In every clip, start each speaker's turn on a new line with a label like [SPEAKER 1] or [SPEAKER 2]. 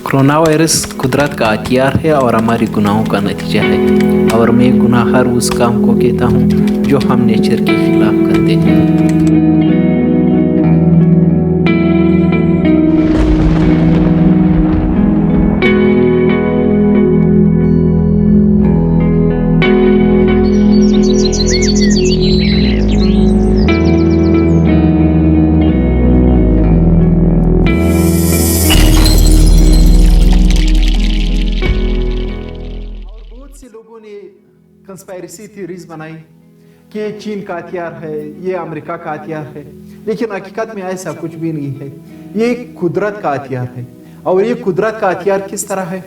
[SPEAKER 1] Corona virus कुदरत का हथियार है और हमारे गुनाहों का नतीजा है, और मैं गुनाहगार उस काम को कहता हूँ जो हम नेचर के खिलाफ करते हैं।
[SPEAKER 2] लोगों ने कंस्पायरेसी थ्योरीज बनाई कि ये चीन का हथियार है, ये अमेरिका का हथियार है, लेकिन हकीकत में ऐसा कुछ भी नहीं है। ये कुदरत का हथियार है, और ये कुदरत का हथियार किस तरह है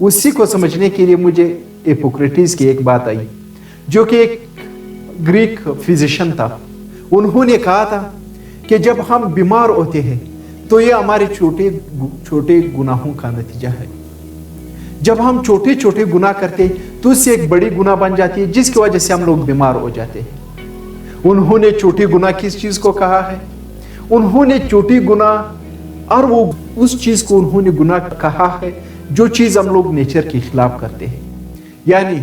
[SPEAKER 2] उसी को समझने के लिए मुझे हिप्पोक्रेटिस की एक बात आई, जो कि एक ग्रीक फिजिशियन था। उन्होंने कहा था कि जब हम बीमार होते हैं तो ये हमारे छोटे छोटे गुनाहों का नतीजा है। जब हम छोटे छोटे गुनाह करते तो उससे एक बड़ी गुनाह बन जाती है, जिसकी वजह से हम लोग बीमार हो जाते हैं। उन्होंने छोटे गुनाह किस चीज को कहा है? उन्होंने छोटी गुनाह, और वो उस चीज को उन्होंने गुनाह कहा है जो चीज हम लोग नेचर के खिलाफ करते हैं। यानी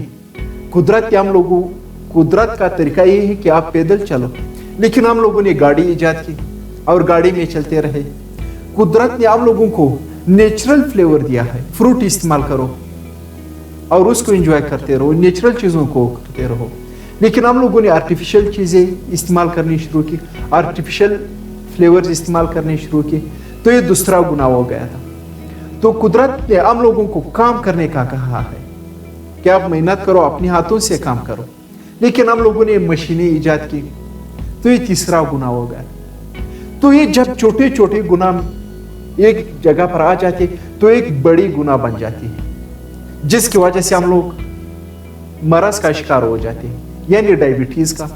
[SPEAKER 2] कुदरत के हम लोगों कुदरत का तरीका ये है कि आप पैदल चलो, लेकिन हम लोगों ने गाड़ी इजाद की और गाड़ी में चलते रहे। कुदरत ने हम लोगों को नेचुरल फ्लेवर दिया है, फ्रूट इस्तेमाल करो और उसको एंजॉय करते रहो, नेचुरल चीज़ों को करते रहो। लेकिन हम लोगों ने आर्टिफिशियल चीज़ें इस्तेमाल करनी शुरू की, आर्टिफिशियल फ्लेवर्स इस्तेमाल करने शुरू किए, तो ये दूसरा गुनाह हो गया था। तो कुदरत ने हम लोगों को काम करने का कहा है कि आप मेहनत करो, अपने हाथों से काम करो, लेकिन हम लोगों ने मशीनें ईजाद की, तो ये तीसरा गुनाह हो गया। तो ये जब छोटे छोटे गुनाह एक जगह पर आ जाते तो एक बड़ी गुनाह बन जाती है, जिसकी वजह से हम लोग मरज का शिकार हो जाते हैं, यानी डायबिटीज का,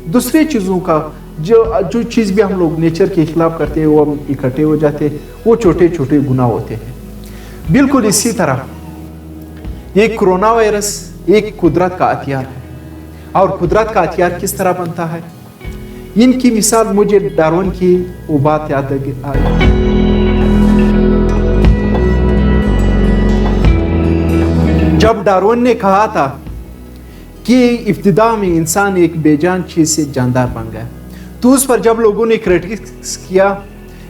[SPEAKER 2] दूसरी चीजों का। जो चीज भी हम लोग नेचर के खिलाफ करते हैं वो हम इकट्ठे हो जाते हैं, वो छोटे छोटे गुनाह होते हैं। बिल्कुल इसी तरह ये कोरोना वायरस एक कुदरत का हथियार है, और कुदरत का हथियार किस तरह बनता है, इनकी मिसाल मुझे डार्विन की वो बात याद आई। जब डार्विन ने कहा था कि इब्तिदा में इंसान एक बेजान चीज से जानदार बन गया, तो उस पर जब लोगों ने क्रिटिक्स किया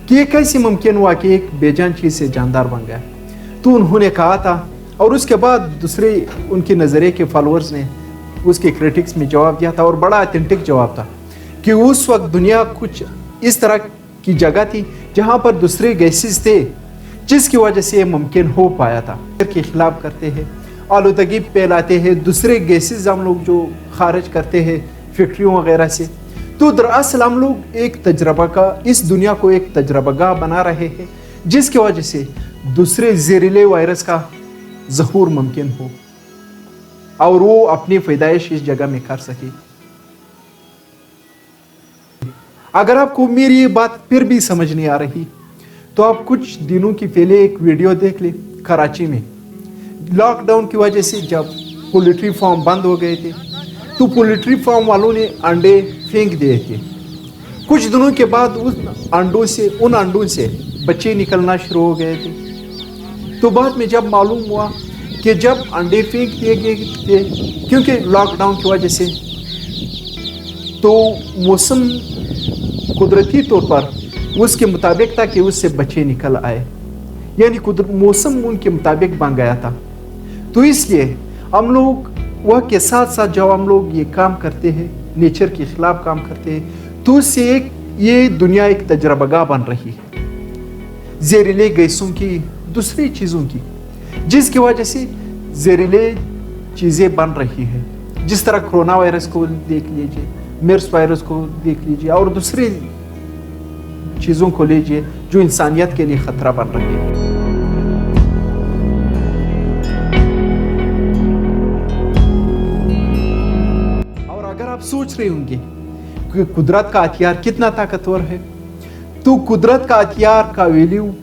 [SPEAKER 2] कि ये कैसे मुमकिन हुआ कि एक बेजान चीज से जानदार बन गया, तो उन्होंने कहा था, और उसके बाद दूसरे उनके नजरिए के फॉलोअर्स ने उसके क्रिटिक्स में जवाब दिया था, और बड़ा ऑथेंटिक जवाब था कि उस वक्त दुनिया कुछ इस तरह की जगह थी जहां पर दूसरे गैसेस थे, जिसकी वजह से ये मुमकिन हो पाया था। के खिलाफ करते हैं, आलूदगी फैलाते हैं, दूसरे गैसेस हम लोग जो खारिज करते हैं फैक्ट्रियों वगैरह से, तो दरअसल हम लोग एक तजर्बा का, इस दुनिया को एक तजर्बागाह बना रहे हैं, जिसकी वजह से दूसरे जहरीले वायरस का ज़हूर मुमकिन हो और वो अपनी पैदाइश इस जगह में कर सके। अगर आपको मेरी ये बात फिर भी समझ नहीं आ रही, तो आप कुछ दिनों की पहले एक वीडियो देख ले। कराची में लॉकडाउन की वजह से जब पोल्ट्री फार्म बंद हो गए थे, तो पोल्ट्री फार्म वालों ने अंडे फेंक दिए थे। कुछ दिनों के बाद उन अंडों से बच्चे निकलना शुरू हो गए थे। तो बाद में जब मालूम हुआ कि जब अंडे फेंक दिए गए थे, क्योंकि लॉकडाउन की वजह से, तो मौसम कुदरती तौर पर उसके मुताबिक था कि उससे बच्चे निकल आए, यानी मौसम उनके मुताबिक बन गया था। तो इसलिए हम लोग वह के साथ साथ जब हम लोग ये काम करते हैं, नेचर के खिलाफ काम करते हैं, तो उससे ये दुनिया एक तजर्बागाह बन रही है, जहरीले गैसों की, दूसरी चीज़ों की, जिसकी वजह से जहरीले चीज़ें बन रही है। जिस तरह कोरोना वायरस को देख लीजिए, मेर्स वायरस को देख लीजिए, और दूसरी चीज़ों को लीजिए जो इंसानियत के लिए खतरा बन रही है। और अगर आप सोच रहे होंगे कि कुदरत का हथियार कितना ताकतवर है, तो कुदरत का हथियार का वैल्यू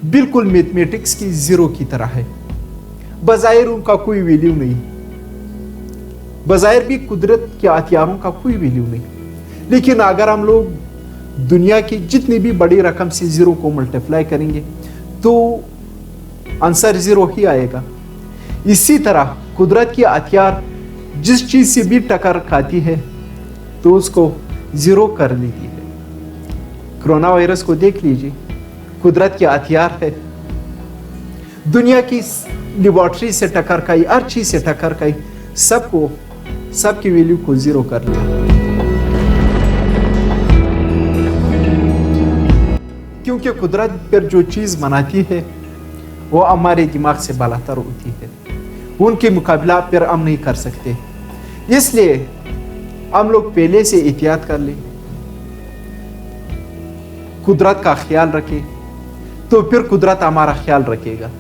[SPEAKER 2] बिल्कुल मैथमेटिक्स की जीरो की तरह है। बज़ाहिर उनका कोई वैल्यू नहीं, बज़ाहिर भी कुदरत के हथियारों का कोई वैल्यू नहीं, लेकिन अगर हम लोग दुनिया की जितनी भी बड़ी रकम से ज़ीरो को मल्टीप्लाई करेंगे तो आंसर ज़ीरो ही आएगा। इसी तरह कुदरत की हथियार जिस चीज़ से भी टक्कर खाती है तो उसको ज़ीरो कर देती है। कोरोना वायरस को देख लीजिए, कुदरत की हथियार है। दुनिया की लेबॉर्ट्री से टक्कर खाई, हर चीज़ से टक्कर खाई, सबकी वैल्यू को ज़ीरो कर लिया। क्योंकि कुदरत पर जो चीज़ बनाती है वो हमारे दिमाग से बालातर होती है, उनके मुकाबला पर हम नहीं कर सकते। इसलिए हम लोग पहले से एहतियात कर लें, कुदरत का ख्याल रखें, तो फिर कुदरत हमारा ख्याल रखेगा।